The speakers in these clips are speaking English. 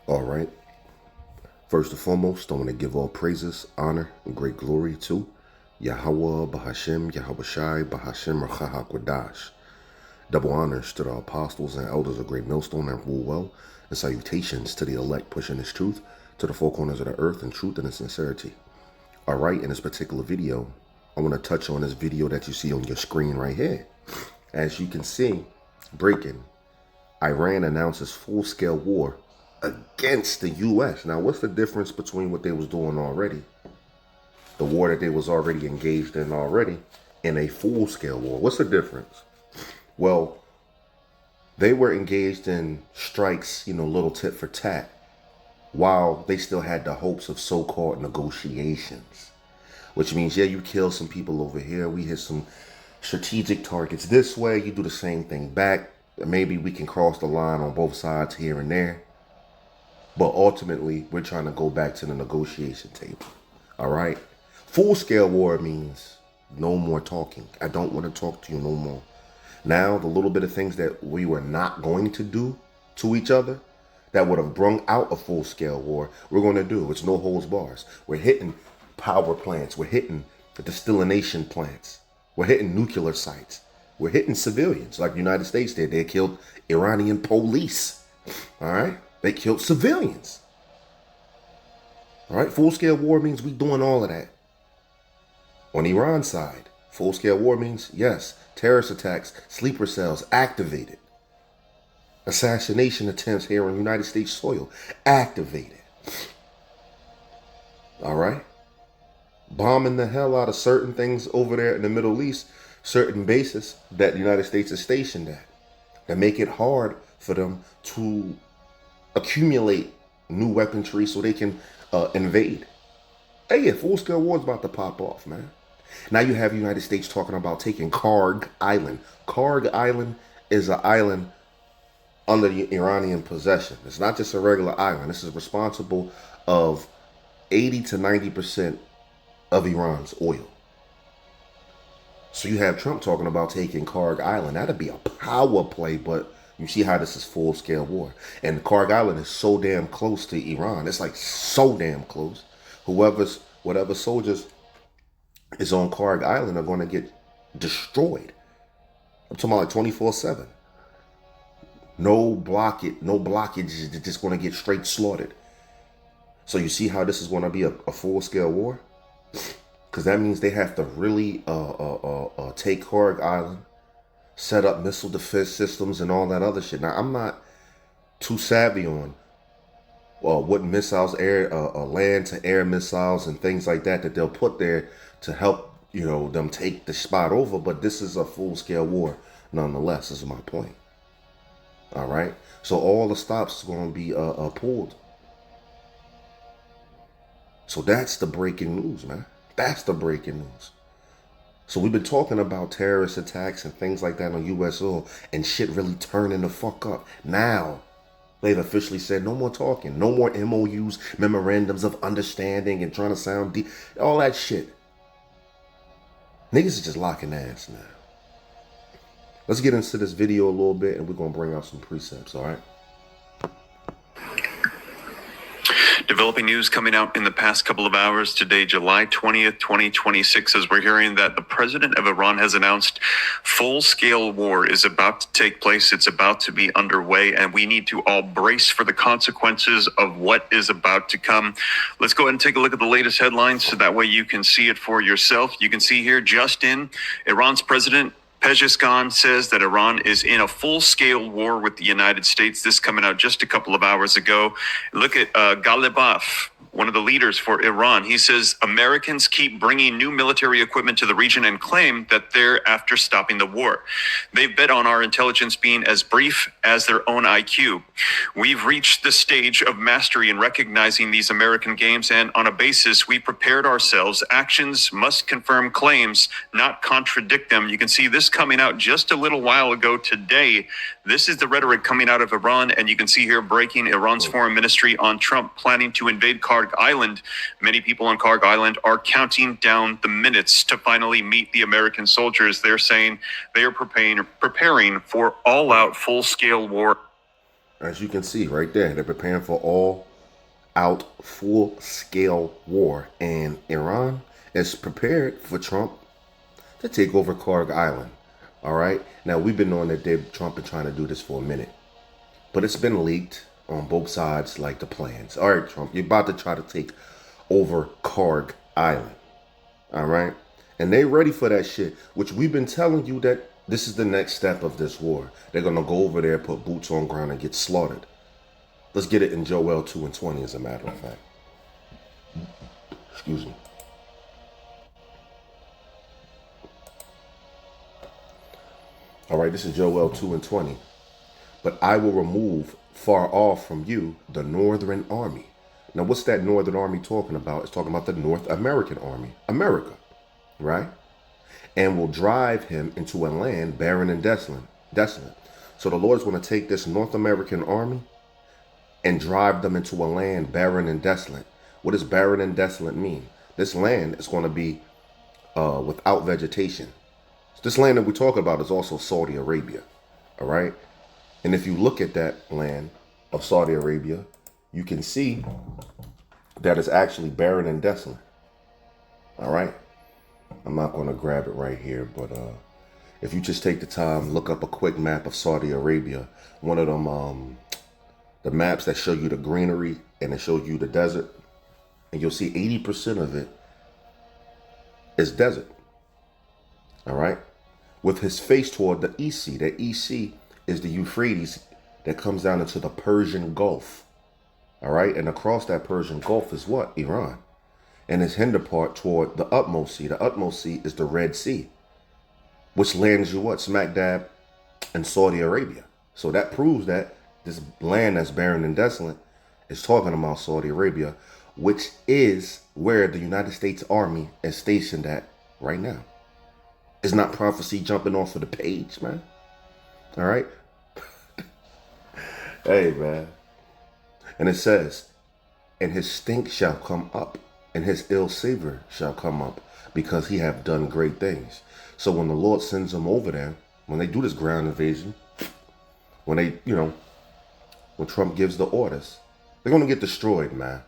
All right. First and foremost, I want to give all praises, honor, and great glory to Yahweh, Bahashem, Yahweh Shai, Bahashem, Rachaha Kwadash. Double honors to the apostles and elders of Great Millstone that rule well, and salutations to the elect pushing this truth to the four corners of the earth in truth and in sincerity. All right, in this particular video, I want to touch on this video that you see on your screen right here. As you can see, breaking, Iran announces full-scale war against the U.S. Now, what's the difference between what they was doing already, the war that they was already engaged in already, and a full-scale war? What's the difference? Well, they were engaged in strikes, little tit for tat, while they still had the hopes of so-called negotiations. Which means, yeah, you kill some people over here, we hit some strategic targets this way, you do the same thing back. Maybe we can cross the line on both sides here and there. But ultimately, we're trying to go back to the negotiation table. All right? Full-scale war means no more talking. I don't want to talk to you no more. Now, the little bit of things that we were not going to do to each other that would have brung out a full-scale war, we're going to do. It's no holds bars. We're hitting power plants. We're hitting the distillation plants. We're hitting nuclear sites. We're hitting civilians like the United States did. They killed Iranian police. All right? They killed civilians. All right? Full-scale war means we doing all of that. On Iran's side, full-scale war means, yes, terrorist attacks, sleeper cells activated. Assassination attempts here on United States soil activated. All right? Bombing the hell out of certain things over there in the Middle East, certain bases that the United States is stationed at, that make it hard for them to accumulate new weaponry so they can invade. Hey, yeah, full-scale war is about to pop off, man. Now you have the United States talking about taking Karg Island. Karg Island is an island under the Iranian possession. It's not just a regular island. This is responsible of 80 to 90% of Iran's oil. So you have Trump talking about taking Karg Island. That'd be a power play, but you see how this is full-scale war. And Karg Island is so damn close to Iran. It's like so damn close. Whatever soldiers is on Karg Island are going to get destroyed. I'm talking about like 24/7. No blockage. They're just going to get straight slaughtered. So you see how this is going to be a full-scale war? Because that means they have to really take Karg Island, set up missile defense systems and all that other shit. Now, I'm not too savvy on what missiles, land-to-air missiles and things like that they'll put there to help, them take the spot over. But this is a full-scale war nonetheless, is my point. All right? So all the stops are going to be pulled. So that's the breaking news, man. That's the breaking news. So we've been talking about terrorist attacks and things like that on U.S. soil, and shit really turning the fuck up. Now, they've officially said no more talking, no more MOUs, memorandums of understanding and trying to sound deep, all that shit. Niggas is just locking ass now. Let's get into this video a little bit, and we're going to bring out some precepts, all right? Developing news coming out in the past couple of hours today, July 20th, 2026, as we're hearing that the president of Iran has announced full-scale war is about to take place. It's about to be underway, and we need to all brace for the consequences of what is about to come. Let's go ahead and take a look at the latest headlines so that way you can see it for yourself. You can see here, just in, Iran's president Pezeshkian says that Iran is in a full-scale war with the United States. This coming out just a couple of hours ago. Look at Ghalibaf, one of the leaders for Iran. He says Americans keep bringing new military equipment to the region and claim that they're after stopping the war. They bet on our intelligence being as brief as their own IQ. We've reached the stage of mastery in recognizing these American games, and on a basis we prepared ourselves. Actions must confirm claims, not contradict them. You can see this coming out just a little while ago today. This is the rhetoric coming out of Iran, and you can see here breaking Iran's foreign ministry on Trump planning to invade Karg Island. Many people on Karg Island are counting down the minutes to finally meet the American soldiers. They're saying they are preparing for all-out full-scale war. As you can see right there, they're preparing for all out full scale war. And Iran is prepared for Trump to take over Karg Island. All right. Now, we've been knowing that Trump been trying to do this for a minute, but it's been leaked on both sides, like the plans. All right, Trump, you're about to try to take over Karg Island. All right. And they ready for that shit, which we've been telling you that this is the next step of this war. They're going to go over there, put boots on ground, and get slaughtered. Let's get it in Joel 2:20, as a matter of fact. Excuse me. All right, this is Joel 2:20. But I will remove far off from you the northern army. Now, what's that northern army talking about? It's talking about the North American army, America, right? And will drive him into a land barren and desolate. So the Lord's going to take this North American army and drive them into a land barren and desolate. What does barren and desolate mean? This land is going to be without vegetation. This land that we talk about is also Saudi Arabia, all right? And if you look at that land of Saudi Arabia, you can see that it's actually barren and desolate, all right? I'm not going to grab it right here, but if you just take the time, look up a quick map of Saudi Arabia, one of them, the maps that show you the greenery and it shows you the desert, and you'll see 80% of it is desert, all right? With his face toward the East Sea. The East Sea is the Euphrates that comes down into the Persian Gulf, all right? And across that Persian Gulf is what? Iran. And his hinder part toward the utmost sea. The utmost sea is the Red Sea, which lands you what? Smack dab in Saudi Arabia. So that proves that this land that's barren and desolate is talking about Saudi Arabia, which is where the United States Army is stationed at right now. It's not prophecy jumping off of the page, man. All right? Hey, man. And it says, and his stink shall come up, and his ill savor shall come up, because he have done great things. So when the Lord sends them over there, when they do this ground invasion, when they, when Trump gives the orders, they're going to get destroyed, man.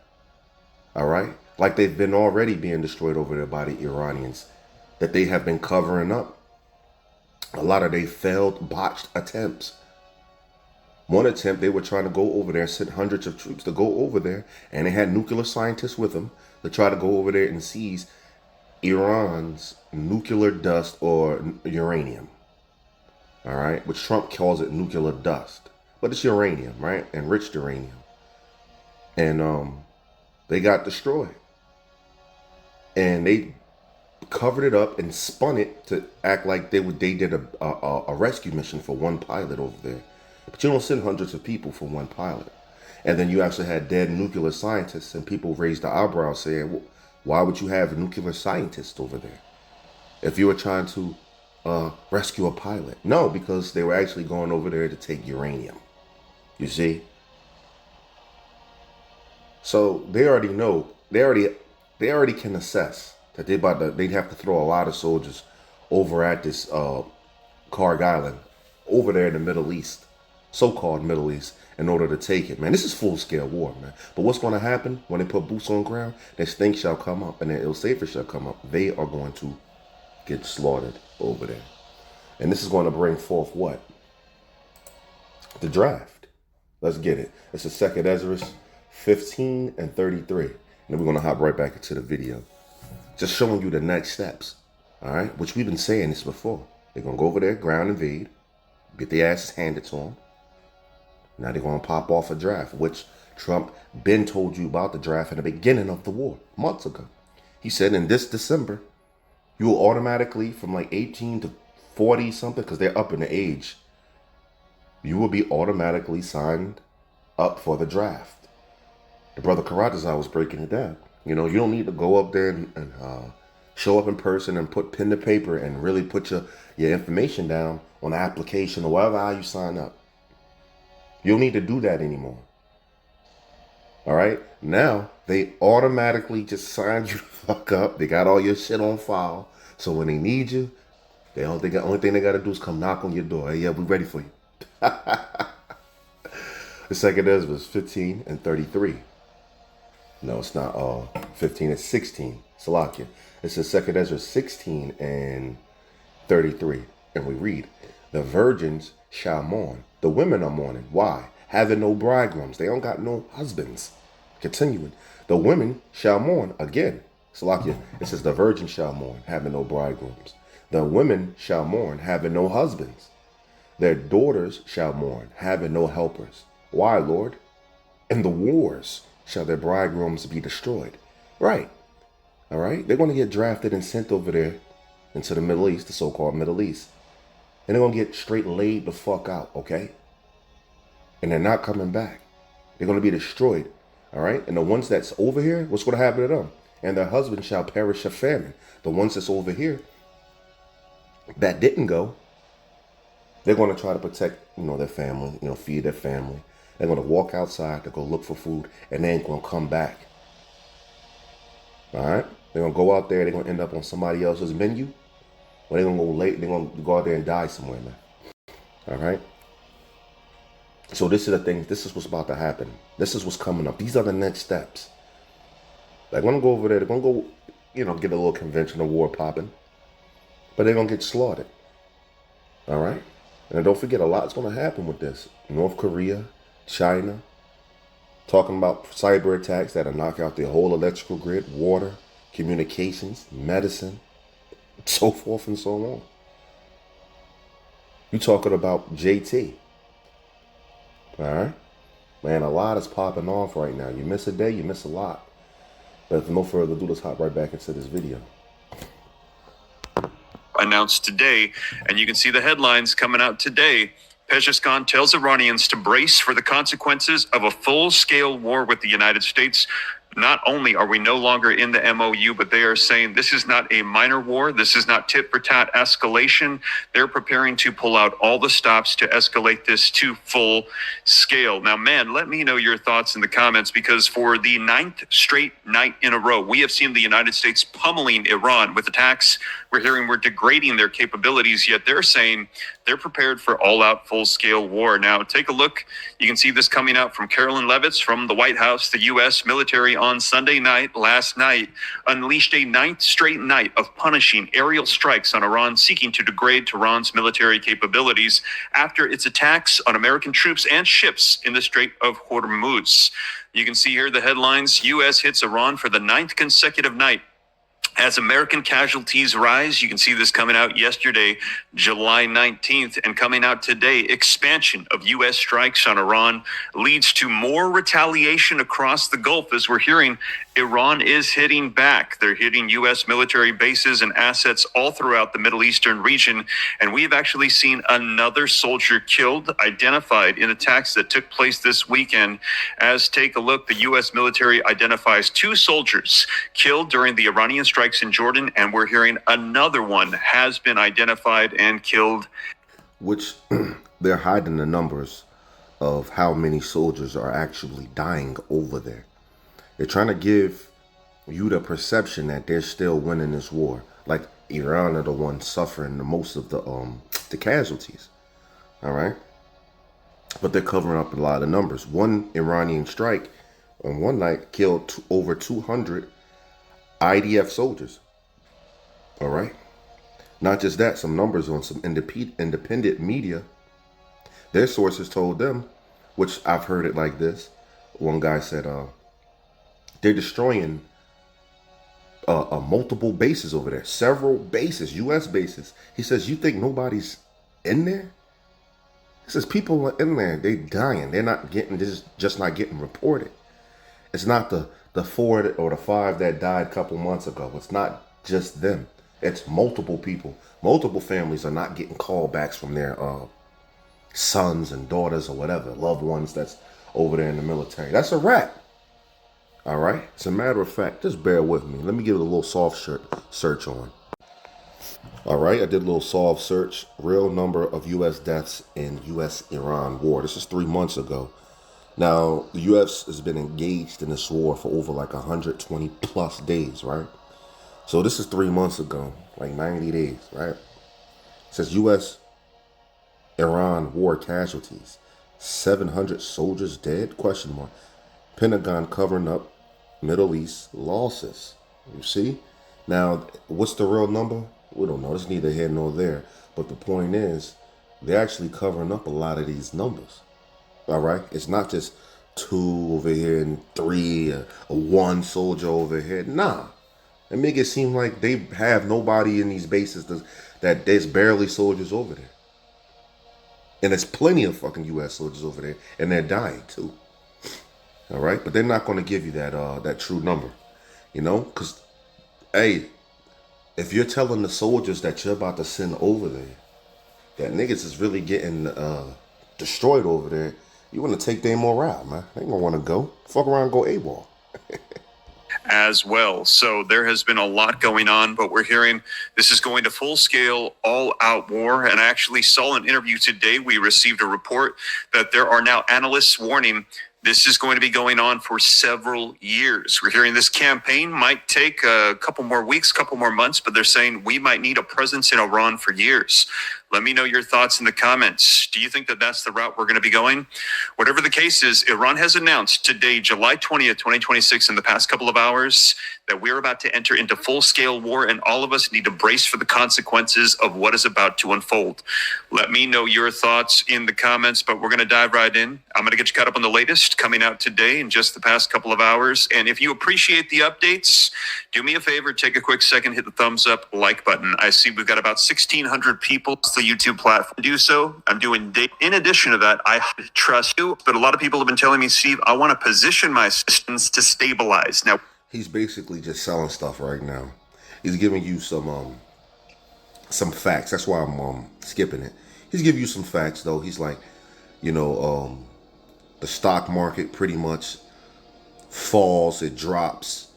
All right? Like they've been already being destroyed over there by the Iranians, that they have been covering up. A lot of they failed, botched attempts. One attempt, they were trying to go over there, sent hundreds of troops to go over there, and they had nuclear scientists with them to try to go over there and seize Iran's nuclear dust or uranium. All right, which Trump calls it nuclear dust, but it's uranium, right? Enriched uranium. And they got destroyed. And they covered it up and spun it to act like they did a rescue mission for one pilot over there. But you don't send hundreds of people for one pilot. And then you actually had dead nuclear scientists, and people raised the eyebrow saying, well, why would you have nuclear scientists over there if you were trying to rescue a pilot? No, because they were actually going over there to take uranium. You see? So they already know, they already can assess that they'd have to throw a lot of soldiers over at this Karg Island over there in the Middle East, so-called Middle East, in order to take it, man. This is full-scale war, man. But what's going to happen when they put boots on ground? Their stink shall come up and their ill savor shall come up. They are going to get slaughtered over there. And this is going to bring forth what? The draft. Let's get it. It's the 2nd Ezra 15 and 33. And then we're going to hop right back into the video. Just showing you the next steps, all right? Which we've been saying this before. They're going to go over there, ground invade, get their asses handed to them. Now they're going to pop off a draft, which Trump been told you about the draft at the beginning of the war, months ago. He said in this December, you will automatically, from like 18 to 40 something, because they're up in the age, you will be automatically signed up for the draft. The brother Karatazar was breaking it down. You don't need to go up there and show up in person and put pen to paper and really put your information down on the application or whatever how you sign up. You don't need to do that anymore. All right? Now, they automatically just sign you the fuck up. They got all your shit on file. So when they need you, the only thing they got to do is come knock on your door. Hey, yeah, we ready for you. The second Ezra is 15 and 33. No, it's not 15, it's 16. Salakia. It says second Ezra 16 and 33. And we read, the virgins shall mourn. The women are mourning. Why? Having no bridegrooms. They don't got no husbands. Continuing. The women shall mourn again. Salakia. It says the virgins shall mourn, having no bridegrooms. The women shall mourn, having no husbands. Their daughters shall mourn, having no helpers. Why, Lord? In the wars shall their bridegrooms be destroyed. Right. All right. They're going to get drafted and sent over there into the Middle East, the so-called Middle East. And they're going to get straight laid the fuck out, okay? And they're not coming back. They're going to be destroyed, all right? And the ones that's over here, what's going to happen to them? And their husbands shall perish of famine. The ones that's over here that didn't go, they're going to try to protect, their family, feed their family. They're going to walk outside to go look for food, and they ain't going to come back. All right? They're going to go out there. They're going to end up on somebody else's menu. Or they're going to go late. They're going to go out there and die somewhere, man. All right? So this is the thing. This is what's about to happen. This is what's coming up. These are the next steps. They're going to go over there. They're going to go, get a little conventional war popping. But they're going to get slaughtered. All right? And don't forget, a lot's going to happen with this. North Korea, China, talking about cyber attacks that'll knock out the whole electrical grid, water, communications, medicine, so forth and so on. You talking about JT. All right? Man, a lot is popping off right now. You miss a day, you miss a lot. But with no further ado, let's hop right back into this video. Announced today, and you can see the headlines coming out today. Pezeshkian tells Iranians to brace for the consequences of a full-scale war with the United States. Not only are we no longer in the MOU, but they are saying this is not a minor war. This is not tit-for-tat escalation. They're preparing to pull out all the stops to escalate this to full scale. Now, man, let me know your thoughts in the comments, because for the 9th straight night in a row, we have seen the United States pummeling Iran with attacks. We're hearing we're degrading their capabilities, yet they're saying they're prepared for all-out full-scale war. Now, take a look. You can see this coming out from Carolyn Leavitt from the White House. The U.S. military on Sunday night, last night, unleashed a 9th straight night of punishing aerial strikes on Iran, seeking to degrade Tehran's military capabilities after its attacks on American troops and ships in the Strait of Hormuz. You can see here the headlines: U.S. hits Iran for the 9th consecutive night. As American casualties rise, you can see this coming out yesterday, July 19th, and coming out today, expansion of U.S. strikes on Iran leads to more retaliation across the Gulf. As we're hearing, Iran is hitting back. They're hitting U.S. military bases and assets all throughout the Middle Eastern region. And we've actually seen another soldier killed, identified in attacks that took place this weekend. As take a look, the U.S. military identifies 2 soldiers killed during the Iranian strikes in Jordan, and we're hearing another one has been identified and killed. Which they're hiding the numbers of how many soldiers are actually dying over there. They're trying to give you the perception that they're still winning this war. Like Iran are the ones suffering the most of the casualties. All right? But they're covering up a lot of numbers. One Iranian strike on one night killed over 200 IDF soldiers. All right. Not just that, some numbers on some independent media. Their sources told them, which I've heard it like this. One guy said, they're destroying multiple bases over there, several bases, U.S. bases. He says, you think nobody's in there? He says, people are in there. They're dying. They're not getting, this is just not getting reported. It's not the 4 or the 5 that died a couple months ago. It's not just them. It's multiple people. Multiple families are not getting callbacks from their sons and daughters or whatever, loved ones that's over there in the military. That's a wrap. All right? As a matter of fact, just bear with me. Let me give it a little soft search on. All right, I did a little soft search. Real number of U.S. deaths in U.S.-Iran war. This is 3 months ago. Now, the U.S. has been engaged in this war for over like 120 plus days, right? So this is 3 months ago, like 90 days, right? It says U.S.-Iran war casualties. 700 soldiers dead? Question mark. Pentagon covering up Middle East losses. You see? Now, what's the real number? We don't know. It's neither here nor there. But the point is, they're actually covering up a lot of these numbers. All right? It's not just 2 over here and 3 or 1 soldier over here. Nah. They make it seem like they have nobody in these bases that there's barely soldiers over there. And there's plenty of fucking U.S. soldiers over there, and they're dying too. All right, but they're not going to give you that true number, because hey, if you're telling the soldiers that you're about to send over there that niggas is really getting destroyed over there, you want to take their morale, man. They ain't gonna want to go. Fuck around and go AWOL. As well. So there has been a lot going on, but we're hearing this is going to full scale, all out war. And I actually saw an interview today. We received a report that there are now analysts warning this is going to be going on for several years. We're hearing this campaign might take a couple more weeks, couple more months, but they're saying we might need a presence in Iran for years. Let me know your thoughts in the comments. Do you think that that's the route we're going to be going? Whatever the case is, Iran has announced today, July 20th, 2026, in the past couple of hours, that we're about to enter into full-scale war, and all of us need to brace for the consequences of what is about to unfold. Let me know your thoughts in the comments, but we're going to dive right in. I'm going to get you caught up on the latest coming out today in just the past couple of hours. And if you appreciate the updates, do me a favor, take a quick second, hit the thumbs up, like button. I see we've got about 1,600 people on the YouTube platform. Do so. I'm doing in addition to that, I trust you, but a lot of people have been telling me, Steve, I want to position my systems to stabilize. Now, He's basically just selling stuff right now. He's giving you some facts. That's why I'm skipping it. He's giving you some facts though. He's like, the stock market pretty much falls, it drops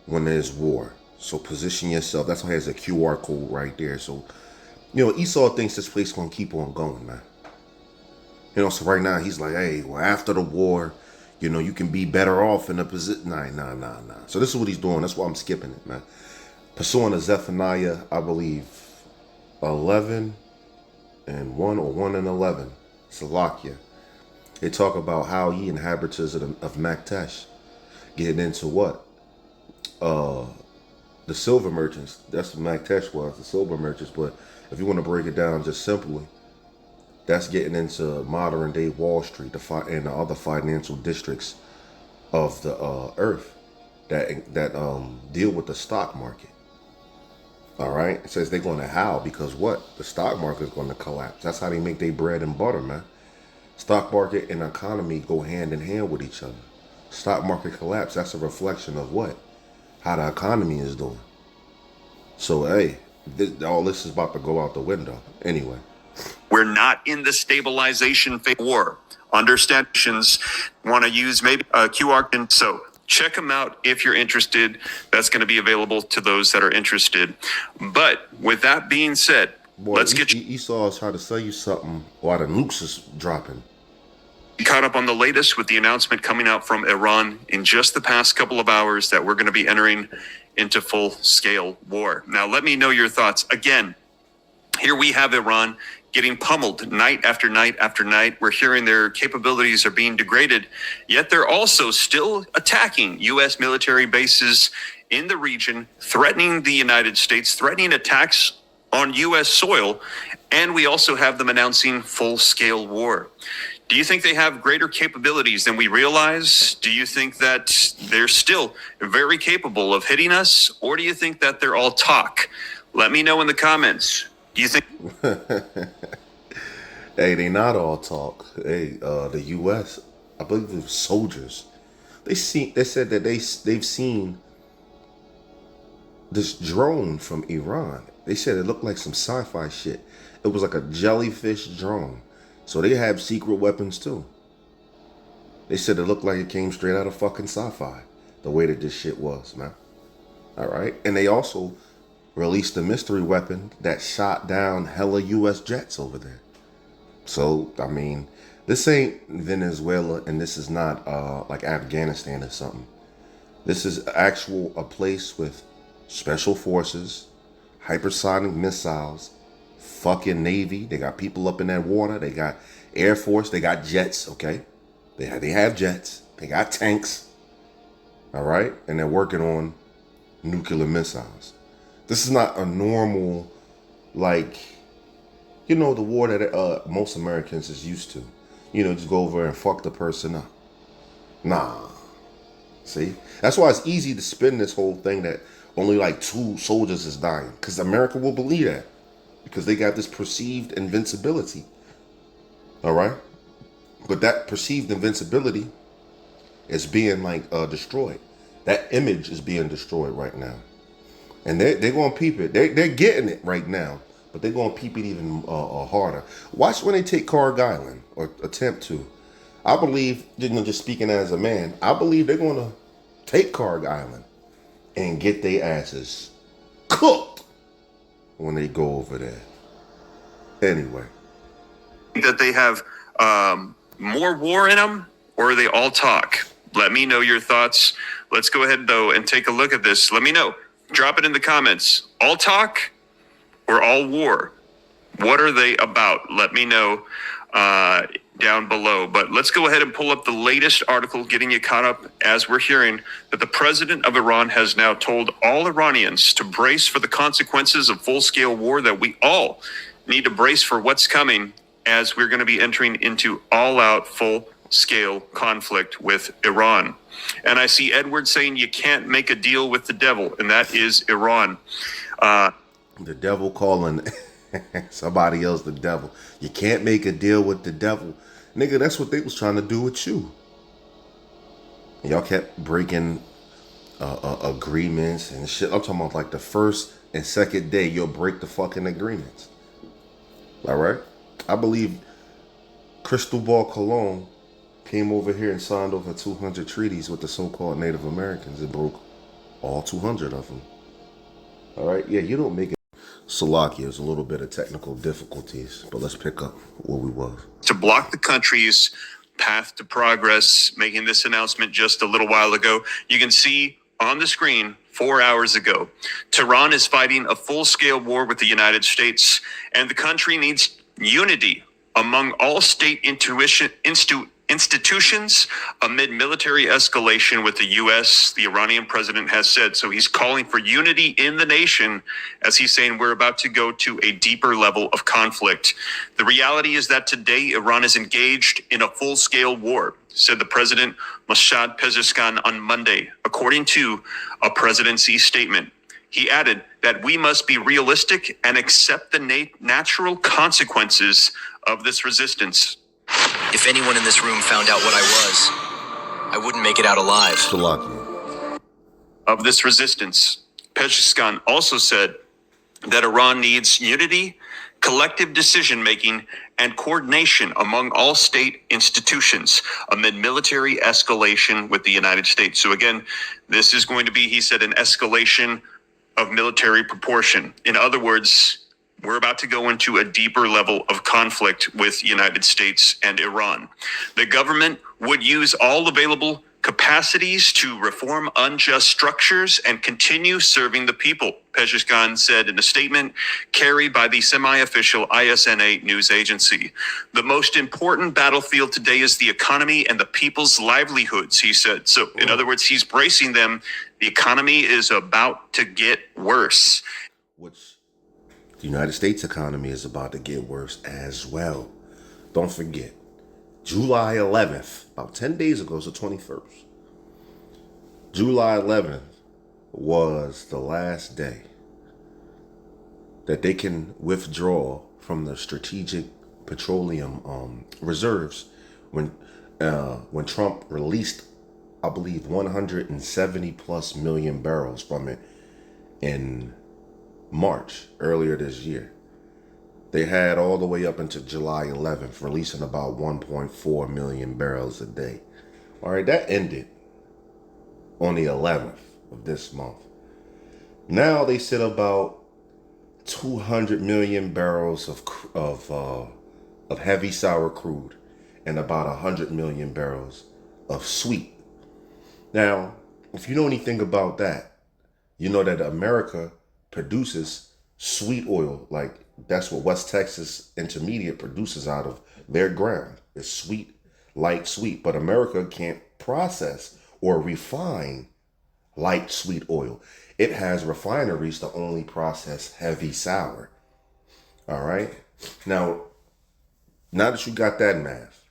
when there's war. So position yourself. That's why he has a QR code right there. So, Esau thinks this place gonna keep on going, man. So right now he's like, hey, well, after the war, you can be better off in a position. Nah. So this is what he's doing. That's why I'm skipping it, man. Pursuing a Zephaniah, I believe, 11 and 1 or 1 and 11. Salakia. They talk about how ye inhabitants of Maktesh getting into what? The silver merchants. That's what Maktesh was, the silver merchants. But if you want to break it down just simply, that's getting into modern day Wall Street and the other financial districts of the earth that deal with the stock market. All right, it says they're going to howl because what? The stock market is going to collapse. That's how they make their bread and butter, man. Stock market and economy go hand in hand with each other. Stock market collapse. That's a reflection of what? How the economy is doing. So hey, all this is about to go out the window anyway. We're not in the stabilization phase of war. Understands want to use maybe a QR code. So check them out if you're interested. That's going to be available to those that are interested. But with that being said, let's get Esau is trying to sell you something while the nukes is dropping. Caught up on the latest with the announcement coming out from Iran in just the past couple of hours that we're going to be entering into full-scale war. Now, let me know your thoughts. Again, here we have Iran getting pummeled night after night after night. We're hearing their capabilities are being degraded, yet they're also still attacking U.S. military bases in the region, threatening the United States, threatening attacks on U.S. soil, and we also have them announcing full-scale war. Do you think they have greater capabilities than we realize? Do you think that they're still very capable of hitting us, or do you think that they're all talk? Let me know in the comments. Do you think? Hey, they not all talk. Hey, the U.S., I believe it was soldiers. They said that they've seen this drone from Iran. They said it looked like some sci-fi shit. It was like a jellyfish drone. So they have secret weapons too. They said it looked like it came straight out of fucking sci-fi. The way that this shit was, man. All right, and they also released a mystery weapon that shot down hella U.S. jets over there. So, I mean, this ain't Venezuela and this is not like Afghanistan or something. This is a place with special forces, hypersonic missiles, fucking Navy. They got people up in that water. They got Air Force, they got jets, okay? They have jets. They got tanks, all right? And they're working on nuclear missiles. This is not a normal, like, the war that most Americans is used to. Just go over and fuck the person up. Nah. See? That's why it's easy to spin this whole thing that only like 2 soldiers is dying. Because America will believe that. Because they got this perceived invincibility. All right? But that perceived invincibility is being destroyed. That image is being destroyed right now. And they're going to peep it. They're getting it right now. But they're going to peep it even harder. Watch when they take Carg Island, or attempt to. I believe, just speaking as a man, I believe they're going to take Carg Island and get their asses cooked when they go over there. Anyway. That they have more war in them, or are they all talk? Let me know your thoughts. Let's go ahead, though, and take a look at this. Let me know. Drop it in the comments. All talk or all war? What are they about? Let me know down below. But let's go ahead and pull up the latest article, getting you caught up as we're hearing that the president of Iran has now told all Iranians to brace for the consequences of full-scale war, that we all need to brace for what's coming, as we're going to be entering into all-out full-scale conflict with Iran. And I see Edward saying you can't make a deal with the devil, and that is Iran. The devil calling somebody else the devil. You can't make a deal with the devil. Nigga, that's what they was trying to do with you. And y'all kept breaking agreements and shit. I'm talking about like the first and second day you'll break the fucking agreements. All right? I believe Cristobal Colon came over here and signed over 200 treaties with the so-called Native Americans and broke all 200 of them. All right? Yeah, you don't make it. Salakia, there's a little bit of technical difficulties, but let's pick up where we was. To block the country's path to progress, making this announcement just a little while ago. You can see on the screen 4 hours ago, Tehran is fighting a full-scale war with the United States, and the country needs unity among all state institutions amid military escalation with the U.S., the Iranian president has said. So he's calling for unity in the nation, as he's saying we're about to go to a deeper level of conflict. The reality is that today Iran is engaged in a full-scale war, said the president Mossad Pezeshkian on Monday, according to a presidency statement. He added that we must be realistic and accept the natural consequences of this resistance. If anyone in this room found out what I was, I wouldn't make it out alive. Salakia. Of this resistance, Pezeshkian also said that Iran needs unity, collective decision-making, and coordination among all state institutions amid military escalation with the United States. So again, this is going to be, he said, an escalation of military proportion. In other words, we're about to go into a deeper level of conflict with the United States and Iran. The government would use all available capacities to reform unjust structures and continue serving the people, Pezeshkian said in a statement carried by the semi-official ISNA news agency. The most important battlefield today is the economy and the people's livelihoods, he said. So, in other words, he's bracing them. The economy is about to get worse. Which the United States economy is about to get worse as well. Don't forget, July 11th, about 10 days ago, it's the 21st. July 11th was the last day that they can withdraw from the strategic petroleum reserves when Trump released, I believe, 170 plus million barrels from it in March earlier this year. They had all the way up until July 11th, releasing about 1.4 million barrels a day. All right, that ended on the 11th of this month. Now they sit about 200 million barrels of heavy sour crude and about 100 million barrels of sweet. Now, if you know anything about that, you know that America produces Sweet oil, like that's what West Texas Intermediate produces out of their ground. It's sweet, light sweet. But America can't process or refine light sweet oil. It has refineries to only process heavy sour. All right. Now that you got that math,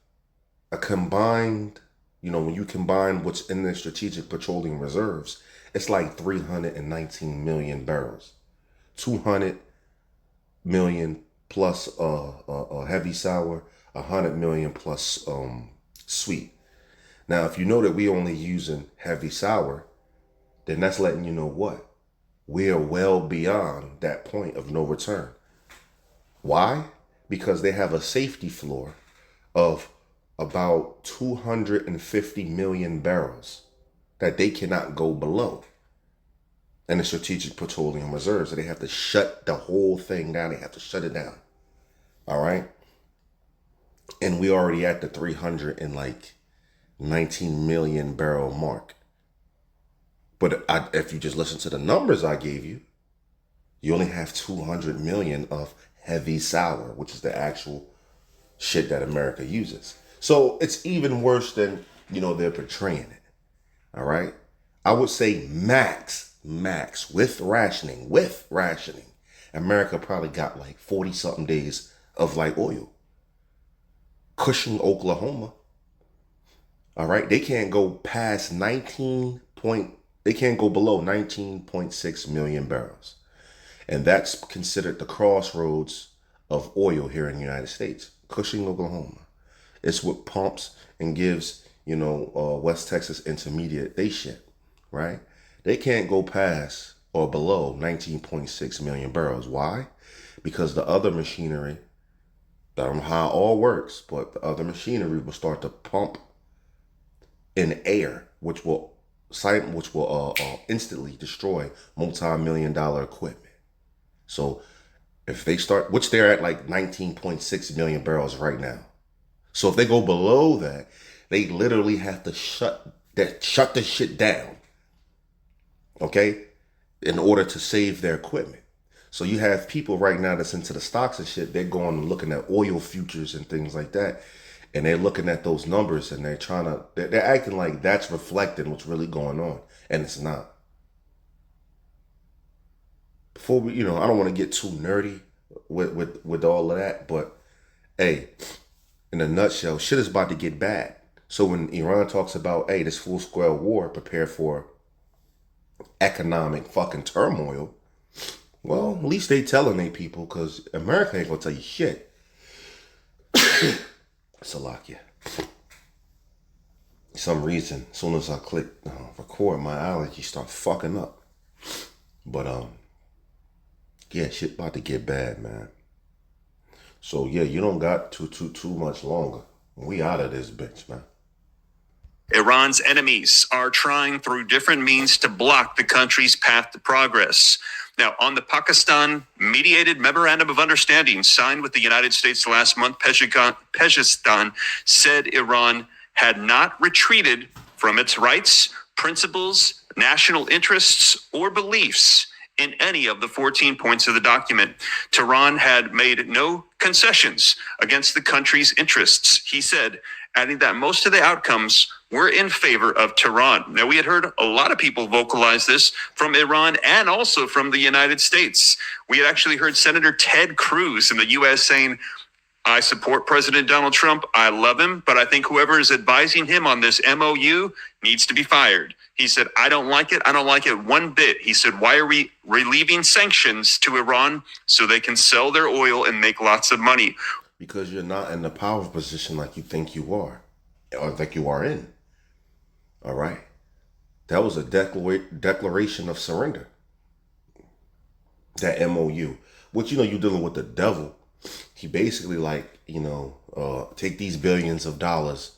a combined, when you combine what's in the strategic petroleum reserves, it's like 319 million barrels. 200 million plus heavy sour, 100 million plus sweet. Now, if you know that we only using heavy sour, then that's letting you know what? We are well beyond that point of no return. Why? Because they have a safety floor of about 250 million barrels that they cannot go below. And the strategic petroleum reserves. So they have to shut the whole thing down. They have to shut it down. All right. And we already at the 319 million barrel mark. But if you just listen to the numbers I gave you, you only have 200 million of heavy sour, which is the actual shit that America uses. So it's even worse than, they're portraying it. All right. I would say max with rationing, America probably got like 40 something days of light oil. Cushing, Oklahoma. All right. They can't go past they can't go below 19.6 million barrels. And that's considered the crossroads of oil here in the United States. Cushing, Oklahoma. It's what pumps and gives, West Texas Intermediate they shit, right? They can't go past or below 19.6 million barrels. Why? Because the other machinery, I don't know how it all works, but the other machinery will start to pump in air, which will instantly destroy multi-million dollar equipment. So if they start, which they're at like 19.6 million barrels right now. So if they go below that, they literally have to shut the shit down. Okay? In order to save their equipment. So you have people right now that's into the stocks and shit. They're going and looking at oil futures and things like that. And they're looking at those numbers and they're acting like that's reflecting what's really going on. And it's not. Before we, I don't want to get too nerdy with all of that, but hey, in a nutshell, shit is about to get bad. So when Iran talks about, hey, this full-scale war, prepare for economic fucking turmoil, well, at least they telling they people, because America ain't gonna tell you shit. Salakia. Some reason, as soon as I click record, my allergies start fucking up. But yeah, shit about to get bad, man. So yeah, you don't got too much longer. We out of this bitch, man. Iran's enemies are trying through different means to block the country's path to progress. Now, on the Pakistan-mediated Memorandum of Understanding signed with the United States last month, Pezeshkian said Iran had not retreated from its rights, principles, national interests, or beliefs in any of the 14 points of the document. Tehran had made no concessions against the country's interests, he said, adding that most of the outcomes were in favor of Tehran. Now, we had heard a lot of people vocalize this from Iran and also from the United States. We had actually heard Senator Ted Cruz in the U.S. saying, I support President Donald Trump. I love him, but I think whoever is advising him on this MOU needs to be fired. He said, I don't like it. I don't like it one bit. He said, why are we relieving sanctions to Iran so they can sell their oil and make lots of money? Because you're not in the power position like you think you are, or think you are in. All right? That was a declaration of surrender. That MOU. Which, you're dealing with the devil. He basically take these billions of dollars,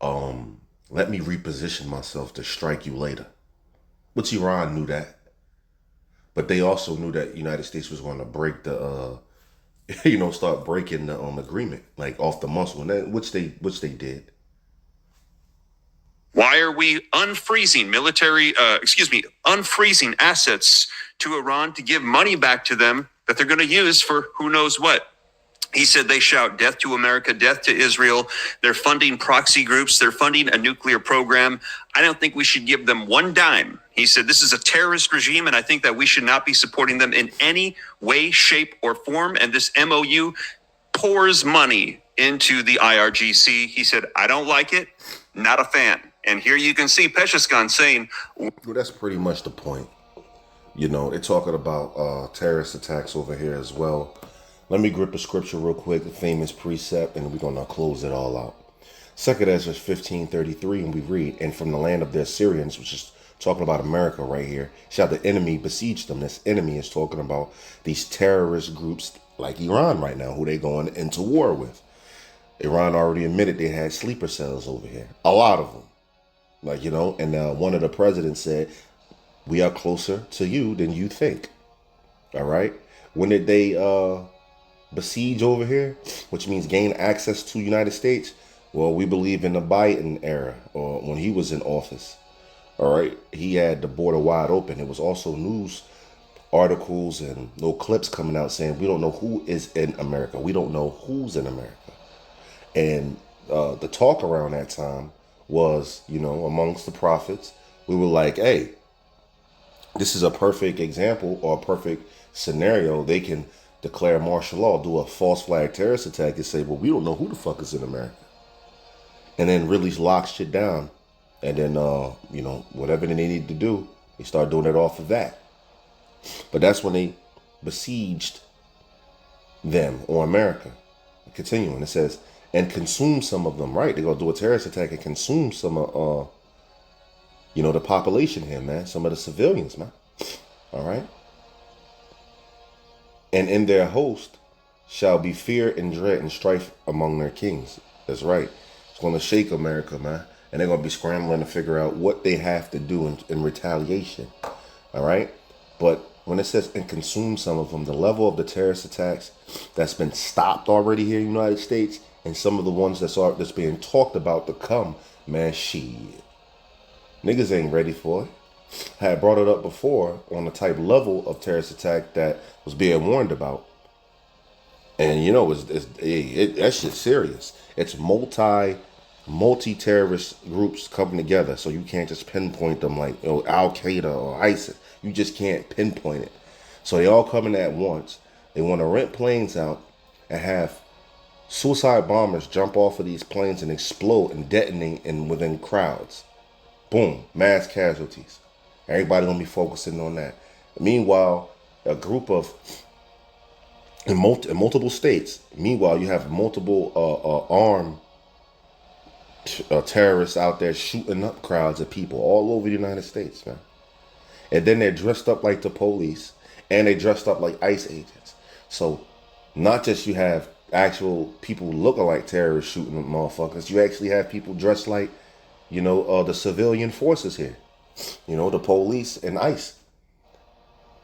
let me reposition myself to strike you later. Which Iran knew that. But they also knew that the United States was going to break the, start breaking the agreement, like off the muscle, and which they did. Why are we unfreezing unfreezing assets to Iran to give money back to them that they're going to use for who knows what? He said they shout death to America, death to Israel. They're funding proxy groups. They're funding a nuclear program. I don't think we should give them one dime. He said this is a terrorist regime, and I think that we should not be supporting them in any way, shape, or form. And this MOU pours money into the IRGC. He said, I don't like it, not a fan. And here you can see Pesheskan saying, well, that's pretty much the point. You know, they're talking about terrorist attacks over here as well. Let me grip a scripture real quick, the famous precept, and we're going to close it all out. 2 Ezra 15:33, and we read, and from the land of the Assyrians, which is talking about America right here, shall the enemy besiege them. This enemy is talking about these terrorist groups like Iran right now, who they going into war with. Iran already admitted they had sleeper cells over here. A lot of them. Like, you know, and one of the presidents said, we are closer to you than you think. All right. When did they besiege over here, which means gain access to United States? Well, we believe in the Biden era, or when he was in office. All right. He had the border wide open. It was also news articles and little clips coming out saying we don't know who is in America. We don't know who's in America. And the talk around that time was, you know, amongst the prophets, we were like, hey, this is a perfect example or a perfect scenario. They can declare martial law, do a false flag terrorist attack and say, well, we don't know who the fuck is in America. And then really lock shit down. And then, you know, whatever they need to do, they start doing it off of that. But that's when they besieged them or America. Continuing, it says, and consume some of them, right? They're going to do a terrorist attack and consume some of, you know, the population here, man. Some of the civilians, man. All right? And in their host shall be fear and dread and strife among their kings. That's right. It's going to shake America, man. And they're going to be scrambling to figure out what they have to do in retaliation. All right? But when it says and consume some of them, the level of the terrorist attacks that's been stopped already here in the United States, and some of the ones that's being talked about to come, man, shit. Niggas ain't ready for it. I had brought it up before on the type level of terrorist attack that was being warned about. And, you know, that shit's serious. It's multi-terrorist groups coming together. So you can't just pinpoint them like, you know, Al-Qaeda or ISIS. You just can't pinpoint it. So they all coming at once. They want to rent planes out and have suicide bombers jump off of these planes and explode and detonate within crowds. Boom, mass casualties. Everybody gonna be focusing on that. Meanwhile, a group of in multiple states. Meanwhile, you have multiple armed terrorists out there shooting up crowds of people all over the United States, man. And then they're dressed up like the police, and they dressed up like ICE agents. So, not just you have actual people looking like terrorists shooting at motherfuckers, you actually have people dressed like, you know, the civilian forces here. You know, the police and ICE.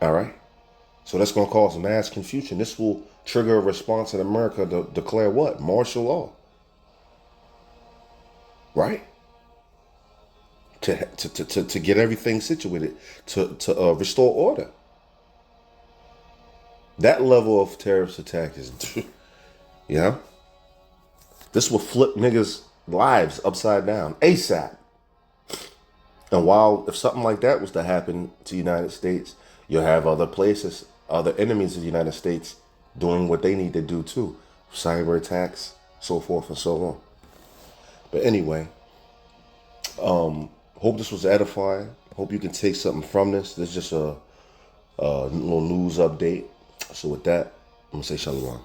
All right? So that's going to cause mass confusion. This will trigger a response in America to declare what? Martial law. Right? To get everything situated, to restore order. That level of terrorist attack is, you know? This will flip niggas' lives upside down ASAP. And while if something like that was to happen to the United States, you'll have other places, other enemies of the United States doing what they need to do too. Cyber attacks, so forth and so on. But anyway, hope this was edifying. Hope you can take something from this. This is just a little news update. So with that, I'm going to say shalom.